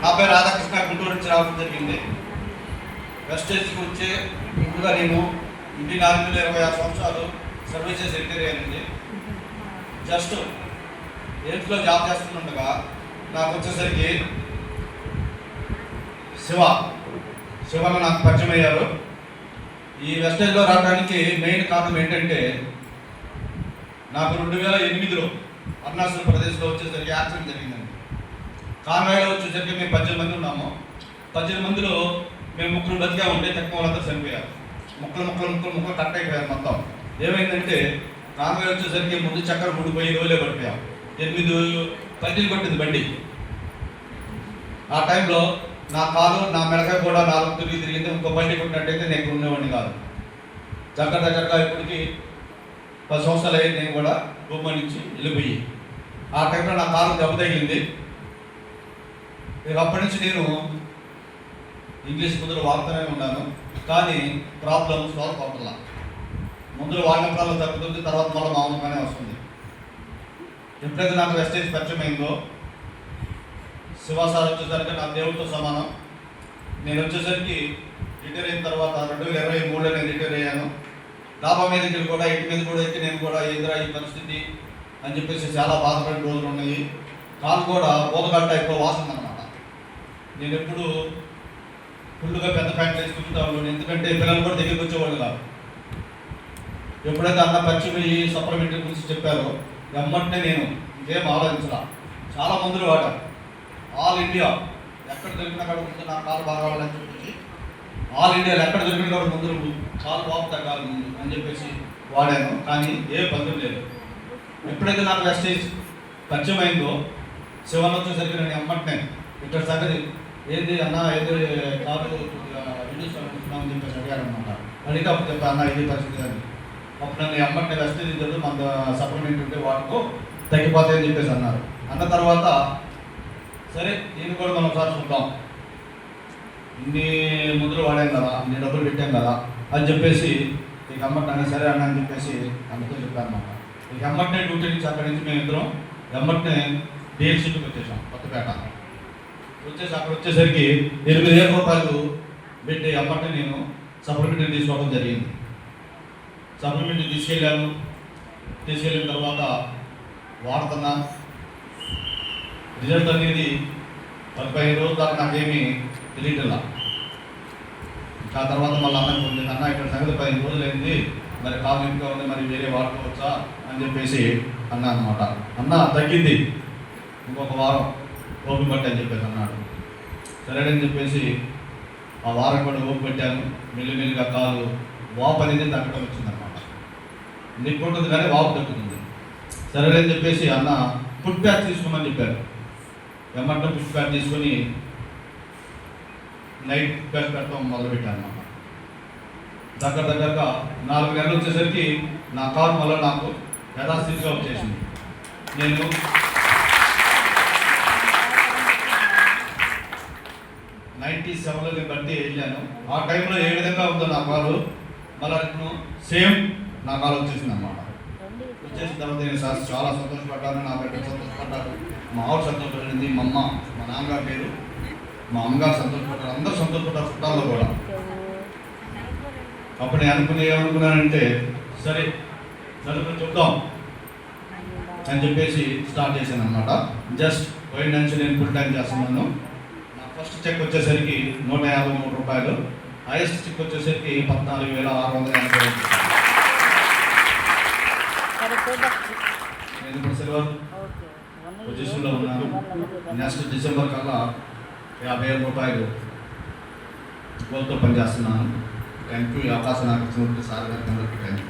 నా పేరు రాధాకృష్ణ, గుంటూరు నుంచి రావడం జరిగింది. వెస్టేజ్కి వచ్చే ముందుగా నేను ఇండియన్ ఆర్మీలో 26 సంవత్సరాలు సర్వీస్ చేసి రిటైర్ అయ్యానండి. జస్ట్ 8లో జాబ్ చేస్తుండగా నాకు వచ్చేసరికి శివన్న నాకు పరిచయం అయ్యారు. ఈ వెస్టేజ్లో రావడానికి మెయిన్ కారణం ఏంటంటే, నాకు 2008లో అరుణాచల్ ప్రదేశ్లో వచ్చేసరికి యాక్సిడెంట్ జరిగిందండి. కాన్వాయ్లో వచ్చేసరికి మేము 18 మంది ఉన్నాము. 18 మందిలో మేము 3 బతిగా ఉంటే తక్కువ వాళ్ళందరూ చనిపోయారు. ముక్కలు కట్ అయిపోయారు మొత్తం. ఏమైందంటే కాన్వాయ్ వచ్చేసరికి ముందు చక్కెర ఊడిపోయి రోజులే పడిపోయాం. 8 పల్టీలు కొట్టింది బండి. ఆ టైంలో నా కాలు, నా మెడకాయ కూడా 4 తిరిగింది. ఇంకో బండి కొట్టినట్టయితే నేను ఉండేవాడిని కాదు. దగ్గరగా ఇప్పటికి 10 సంవత్సరాలు అయ్యింది. నేను కూడా భూమి నుంచి వెళ్ళిపోయి ఆ టైంలో నా కాలు దెబ్బ తగిలింది. అప్పటి నుంచి నేను ఇంగ్లీష్ ముందులో వాడుతూనే ఉన్నాను, కానీ ప్రాబ్లం సాల్వ్ అవ్వట్లా. ముందులో వాడిన ప్రాబ్లం తగ్గుతుంది, తర్వాత మళ్ళీ మామూలుగానే వస్తుంది. ఎప్పుడైతే నాకు వెస్టేజ్ పరిచయం అయిందో, శివాసార్ వచ్చేసరికి నా దేవుడితో సమానం. నేను వచ్చేసరికి రిటైర్ అయిన తర్వాత 2023లో నేను రిటైర్ అయ్యాను. డాబా మీదకి కూడా, ఇంటి మీద కూడా ఎక్కి నేను కూడా ఎదురా ఈ పరిస్థితి అని చెప్పేసి చాలా బాధపడిన రోజులు ఉన్నాయి. కాలు కూడా బోధగట్ట ఎక్కువ వాసన అనమాట. నేను ఎప్పుడు ఫుల్గా పెద్ద ప్యాంట్లు వేసుకుంటాను, ఎందుకంటే పిల్లలు కూడా దగ్గరికి వచ్చేవాళ్ళు కాదు. ఎప్పుడైతే అన్న పరిచయం సప్లిమెంటరీ గురించి చెప్పారో వెంబటే నేను ఇంకేం ఆలోచించాల. చాలా మందులు వాడారు. ఆల్ ఇండియా ఎక్కడ దొరికినా కాడ ముందు నా కాలు బాగా కావాలని చెప్పేసి, ఆల్ ఇండియాలో ఎక్కడ దొరికిన కాడ ముందు కాలు బాగు తగ్గాలి ముందు అని చెప్పేసి వాడాను, కానీ ఏ పద్ధతి లేదు. ఎప్పుడైతే నాకు వెస్టేజ్ పరిచయం అయిందో, శివన్ వచ్చేసరికి నేను వెంబటే ఇక్కడ సంగతి ఏది అన్న, ఏది కాదు రిడ్యూస్ అనుకుంటున్నామని చెప్పేసి అడిగారనమాట. అడిగితే అప్పుడు చెప్పా, అన్న ఇది పరిస్థితి అని. అప్పుడు నన్ను వెంబటే వెస్టేజ్ ఇద్దరు మన సప్లిమెంట్ ఉంటే వాటితో తగ్గిపోతాయని చెప్పేసి అన్నారు. అన్న తర్వాత సరే దీన్ని కూడా మనం ఒకసారి చూద్దాం, ఇన్ని ముందులు వాడాం కదా, ఇన్ని డబ్బులు పెట్టాం కదా అని చెప్పేసి ఇక అమ్మటనే సరే అన్న అని చెప్పేసి అన్నతో చెప్పాను అనమాట. ఇక అమ్మటనే డ్యూటీ నుంచి అక్కడి నుంచి మేము ఇద్దరం ఎమ్మటనే డిఎల్సీకి వచ్చేసాం కొత్తపేట. అక్కడ వచ్చేసరికి 8,000 రూపాయలు పెట్టి అమ్మటనే నేను సప్లిమెంటరీ తీసుకోవడం జరిగింది. సప్లిమెంటరీ తీసుకెళ్ళిన తర్వాత వాడుతున్నా. రిజల్ట్ అనేది 15 రోజుల దాకా నాకేమీ తెలియటల్లా. ఆ తర్వాత మళ్ళీ అన్నకు ఉంది, అన్న ఇక్కడ సంగతి 15 రోజులు అయింది, మరి కాలు ఇంకా ఉంది, మరి వేరే వాడుకోవచ్చా అని చెప్పేసి అన్నా అనమాట. అన్న తగ్గింది, ఇంకొక వారం ఓపిక పట్టి అని చెప్పేసి అన్నాడు. సరేనని చెప్పేసి ఆ వారం కూడా ఓపిక పెట్టాను. మెల్లిమెల్లిగా కాలు వాపు అనేది తగ్గడం వచ్చిందనమాట. నొప్పి ఉంటుంది కానీ వాపు తగ్గుతుంది. సరేనని చెప్పేసి అన్న ఫుడ్ ప్యాక్ తీసుకోమని చెప్పారు. వెంబట ఫుడ్ ప్యాక్ తీసుకొని నైట్ ఫుడ్ ప్యాక్ పెట్టడం మొదలుపెట్టాను అనమాట. దగ్గరగా 4 నెలలు వచ్చేసరికి నా కాలు మళ్ళీ నాకు యథాస్థితిగా వచ్చేసింది. నేను 97లో బట్టి వెళ్ళాను. ఆ టైంలో ఏ విధంగా ఉందో నా కాలు మళ్ళీ సేమ్ నా కాలు వచ్చేసింది అన్నమాట. వచ్చేసిన తర్వాత నేను చాలా సంతోషపడ్డాను, నా బిడ్డ సంతోషపడ్డారు, మా ఆవిడ సంతోషపడింది, మా అమ్మ, మా నాన్నగారు పేరు, మా అమ్మగారు సంతోషపడ్డారు, అందరూ సంతోషపడ్డారు, చుట్టాల్లో కూడా. అప్పుడు నేను ఏమనుకున్నానంటే సరే నలుగురు చూద్దాం అని చెప్పేసి స్టార్ట్ చేశాను అనమాట. జస్ట్ పోయిన నుంచి నేను ఫుల్ టైం చేస్తున్నాను. నా ఫస్ట్ చెక్ వచ్చేసరికి 153 రూపాయలు, హైయెస్ట్ చెక్ వచ్చేసరికి 14,680. నేను ఇప్పుడు సిల్వర్ పొజిషన్లో ఉన్నాను. నెక్స్ట్ డిసెంబర్ కల్లా 50,000 రూపాయలు గోల్తో పనిచేస్తున్నాను. Thank you. ఈ అవకాశం నాకు ఇచ్చినప్పుడు సార్ గారికి అందరికీ థ్యాంక్ యూ.